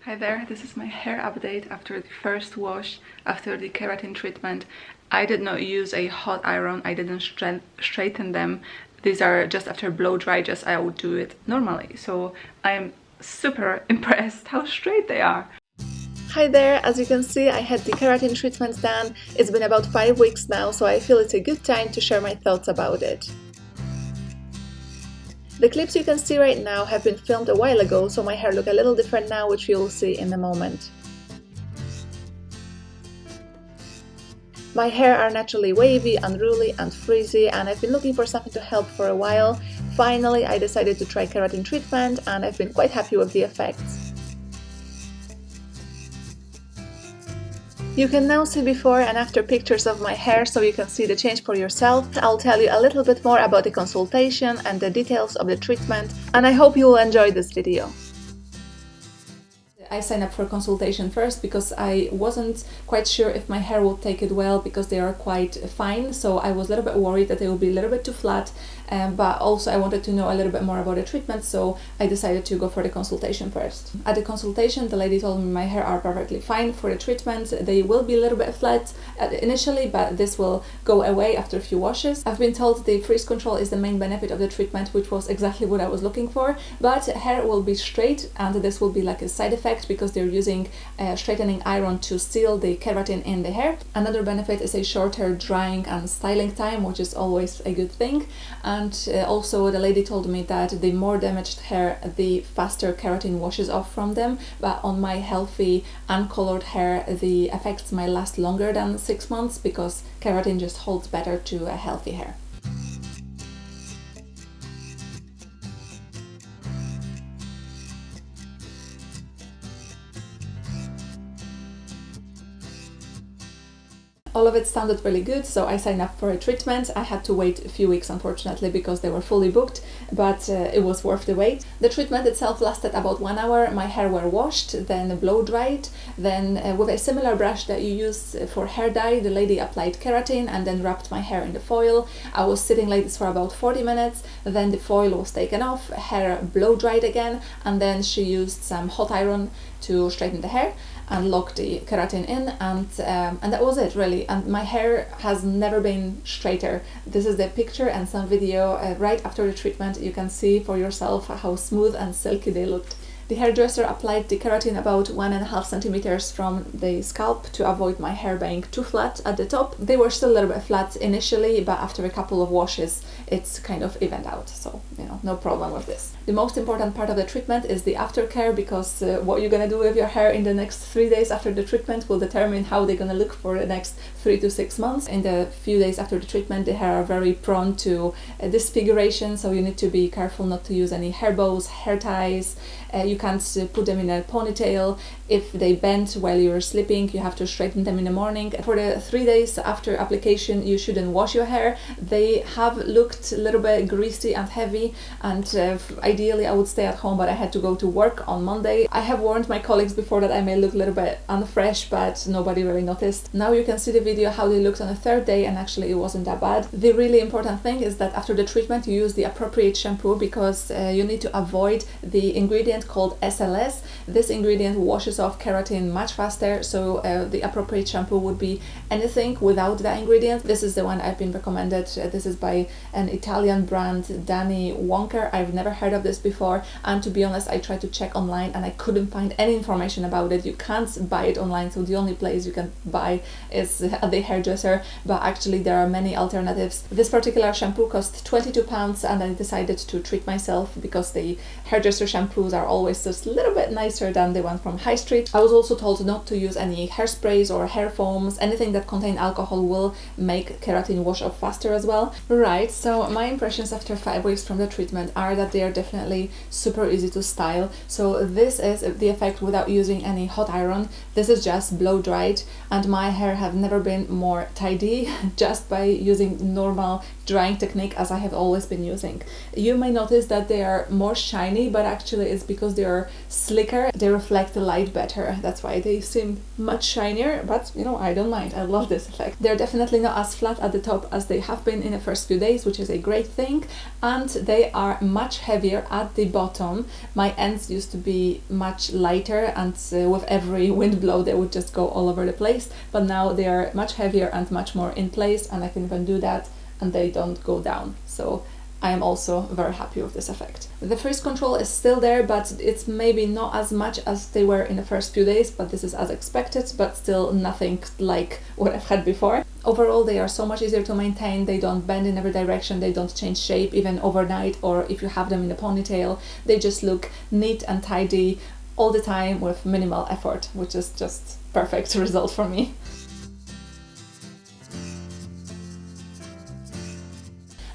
Hi there, this is my hair update after the first wash, after the keratin treatment. I did not use a hot iron, I didn't straighten them. These are just after blow dry, just I would do it normally. So I'm super impressed how straight they are. Hi there, as you can see I had the keratin treatment done. It's been about 5 weeks now, so I feel it's a good time to share my thoughts about it. The clips you can see right now have been filmed a while ago, so my hair looks a little different now, which you'll see in a moment. My hair are naturally wavy, unruly and frizzy, and I've been looking for something to help for a while. Finally, I decided to try keratin treatment and I've been quite happy with the effects. You can now see before and after pictures of my hair so you can see the change for yourself. I'll tell you a little bit more about the consultation and the details of the treatment, and I hope you will enjoy this video. I signed up for consultation first because I wasn't quite sure if my hair would take it well because they are quite fine, so I was a little bit worried that they will be a little bit too flat, but also I wanted to know a little bit more about the treatment, so I decided to go for the consultation first. At the consultation, the lady told me my hair are perfectly fine for the treatment. They will be a little bit flat initially, but this will go away after a few washes. I've been told the frizz control is the main benefit of the treatment, which was exactly what I was looking for, but hair will be straight and this will be like a side effect because they're using straightening iron to seal the keratin in the hair. Another benefit is a shorter drying and styling time, which is always a good thing. And also the lady told me that the more damaged hair, the faster keratin washes off from them, but on my healthy uncolored hair the effects might last longer than 6 months because keratin just holds better to a healthy hair. All of it sounded really good, so I signed up for a treatment. I had to wait a few weeks, unfortunately, because they were fully booked, but it was worth the wait. The treatment itself lasted about 1 hour. My hair were washed, then blow dried, then with a similar brush that you use for hair dye, the lady applied keratin and then wrapped my hair in the foil. I was sitting like this for about 40 minutes, then the foil was taken off, hair blow dried again, and then she used some hot iron to straighten the hair and lock the keratin in, and that was it really. And my hair has never been straighter. This is the picture and some video right after the treatment. You can see for yourself how smooth and silky they looked. The hairdresser applied the keratin about 1.5 centimeters from the scalp to avoid my hair being too flat at the top. They were still a little bit flat initially, but after a couple of washes it's kind of evened out, so no problem with this. The most important part of the treatment is the aftercare, because what you're gonna do with your hair in the next 3 days after the treatment will determine how they're gonna look for the next 3 to 6 months. In the few days after the treatment, the hair are very prone to disfiguration, so you need to be careful not to use any hair bows, hair ties. You can't put them in a ponytail. If they bend while you're sleeping, you have to straighten them in the morning. For the 3 days after application, you shouldn't wash your hair. They have looked a little bit greasy and heavy, and ideally I would stay at home, but I had to go to work on Monday. I have warned my colleagues before that I may look a little bit unfresh, but nobody really noticed. Now you can see the video how they looked on the 3rd day, and actually it wasn't that bad. The really important thing is that after the treatment you use the appropriate shampoo, because you need to avoid the ingredient called SLS. This ingredient washes off keratin much faster, so the appropriate shampoo would be anything without that ingredient. This is the one I've been recommended. This is by an Italian brand, Danny Wonker. I've never heard of this before, and to be honest I tried to check online and I couldn't find any information about it. You can't buy it online, so the only place you can buy is at the hairdresser, but actually there are many alternatives. This particular shampoo cost £22, and I decided to treat myself because the hairdresser shampoos are always just a little bit nicer than the one from High Street. I was also told not to use any hairsprays or hair foams. Anything that contain alcohol will make keratin wash off faster as well. Right, so my impressions after 5 weeks from the treatment are that they are definitely super easy to style. So this is the effect without using any hot iron. This is just blow dried, and my hair have never been more tidy just by using normal drying technique as I have always been using. You may notice that they are more shiny, but actually it's because they're they're slicker, they reflect the light better. That's why they seem much shinier, but you know, I don't mind. I love this effect. They're definitely not as flat at the top as they have been in the first few days, which is a great thing, and they are much heavier at the bottom. My ends used to be much lighter, and with every wind blow they would just go all over the place, but now they are much heavier and much more in place, and I can even do that and they don't go down. So I am also very happy with this effect. The frizz control is still there, but it's maybe not as much as they were in the first few days, but this is as expected, but still nothing like what I've had before. Overall, they are so much easier to maintain. They don't bend in every direction, they don't change shape even overnight, or if you have them in a ponytail. They just look neat and tidy all the time with minimal effort, which is just perfect result for me.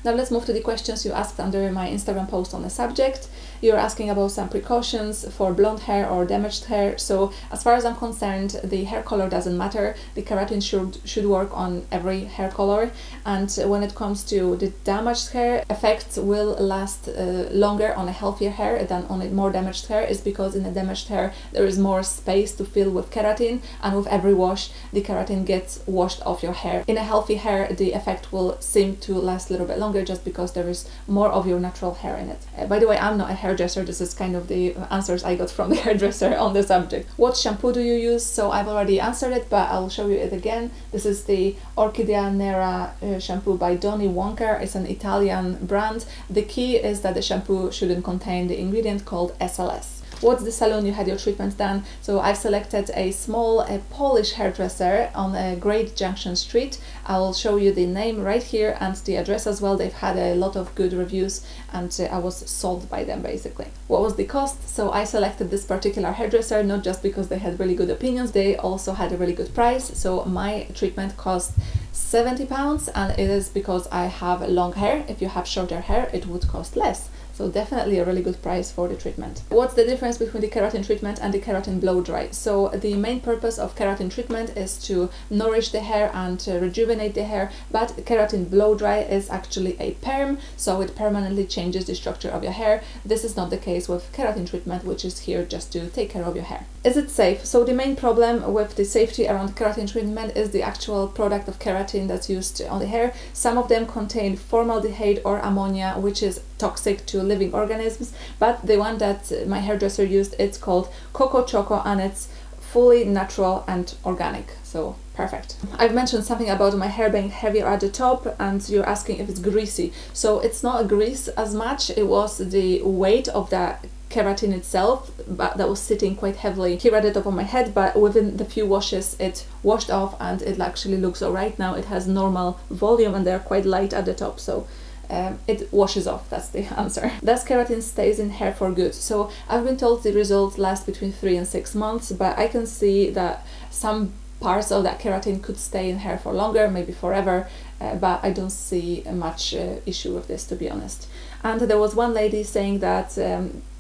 Now let's move to the questions you asked under my Instagram post on the subject. You're asking about some precautions for blonde hair or damaged hair. So as far as I'm concerned, the hair color doesn't matter. The keratin should work on every hair color. And when it comes to the damaged hair, effects will last longer on a healthier hair than on a more damaged hair, is because in a damaged hair there is more space to fill with keratin, and with every wash the keratin gets washed off your hair. In a healthy hair the effect will seem to last a little bit longer just because there is more of your natural hair in it. By the way, I'm not a hairdresser. This is kind of the answers I got from the hairdresser on the subject. What shampoo do you use? So I've already answered it, but I'll show you it again. This is the Orchidea Nera shampoo by Donny Wonker. It's an Italian brand. The key is that the shampoo shouldn't contain the ingredient called SLS. What's the salon you had your treatment done? So I've selected a small Polish hairdresser on Great Junction Street. I'll show you the name right here and the address as well. They've had a lot of good reviews, and I was sold by them basically. What was the cost? So I selected this particular hairdresser not just because they had really good opinions, they also had a really good price. So my treatment cost £70, and it is because I have long hair. If you have shorter hair it would cost less. So definitely a really good price for the treatment. What's the difference between the keratin treatment and the keratin blow dry? So the main purpose of keratin treatment is to nourish the hair and rejuvenate the hair, but keratin blow dry is actually a perm, so it permanently changes the structure of your hair. This is not the case with keratin treatment, which is here just to take care of your hair. Is it safe? So the main problem with the safety around keratin treatment is the actual product of keratin that's used on the hair. Some of them contain formaldehyde or ammonia, which is toxic to living organisms, but the one that my hairdresser used, it's called Coco Choco, and it's fully natural and organic, so perfect. I've mentioned something about my hair being heavier at the top, and you're asking if it's greasy. So it's not a grease as much, it was the weight of the keratin itself but that was sitting quite heavily here at the top of my head, but within the few washes it washed off and it actually looks alright now. It has normal volume and they're quite light at the top, so it washes off. That's the answer. Does keratin stays in hair for good? So I've been told the results last between 3 and 6 months, but I can see that some parts of that keratin could stay in hair for longer, maybe forever, but I don't see much issue with this, to be honest. And there was one lady saying that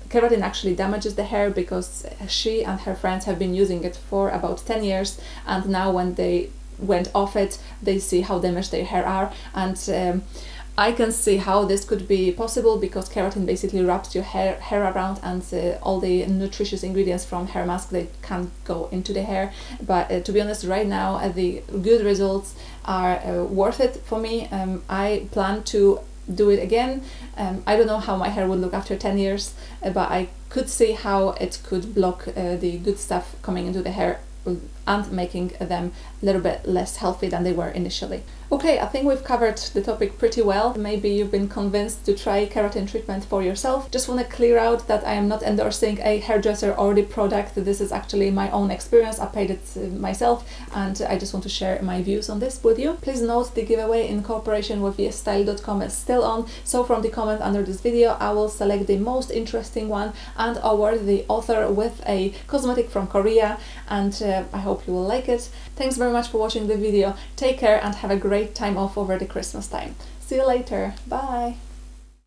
keratin actually damages the hair because she and her friends have been using it for about 10 years, and now when they went off it they see how damaged their hair are, and I can see how this could be possible because keratin basically wraps your hair around, and all the nutritious ingredients from hair mask, they can't go into the hair. But to be honest, right now the good results are worth it for me. I plan to do it again. I don't know how my hair would look after 10 years, but I could see how it could block the good stuff coming into the hair and making them a little bit less healthy than they were initially. Okay, I think we've covered the topic pretty well. Maybe you've been convinced to try keratin treatment for yourself. Just want to clear out that I am not endorsing a hairdresser or the product. This is actually my own experience. I paid it myself, and I just want to share my views on this with you. Please note the giveaway in cooperation with YesStyle.com is still on, so from the comment under this video I will select the most interesting one and award the author with a cosmetic from Korea, and I hope you will like it. Thanks very much for watching the video. Take care and have a great time off over the Christmas time. See you later. Bye!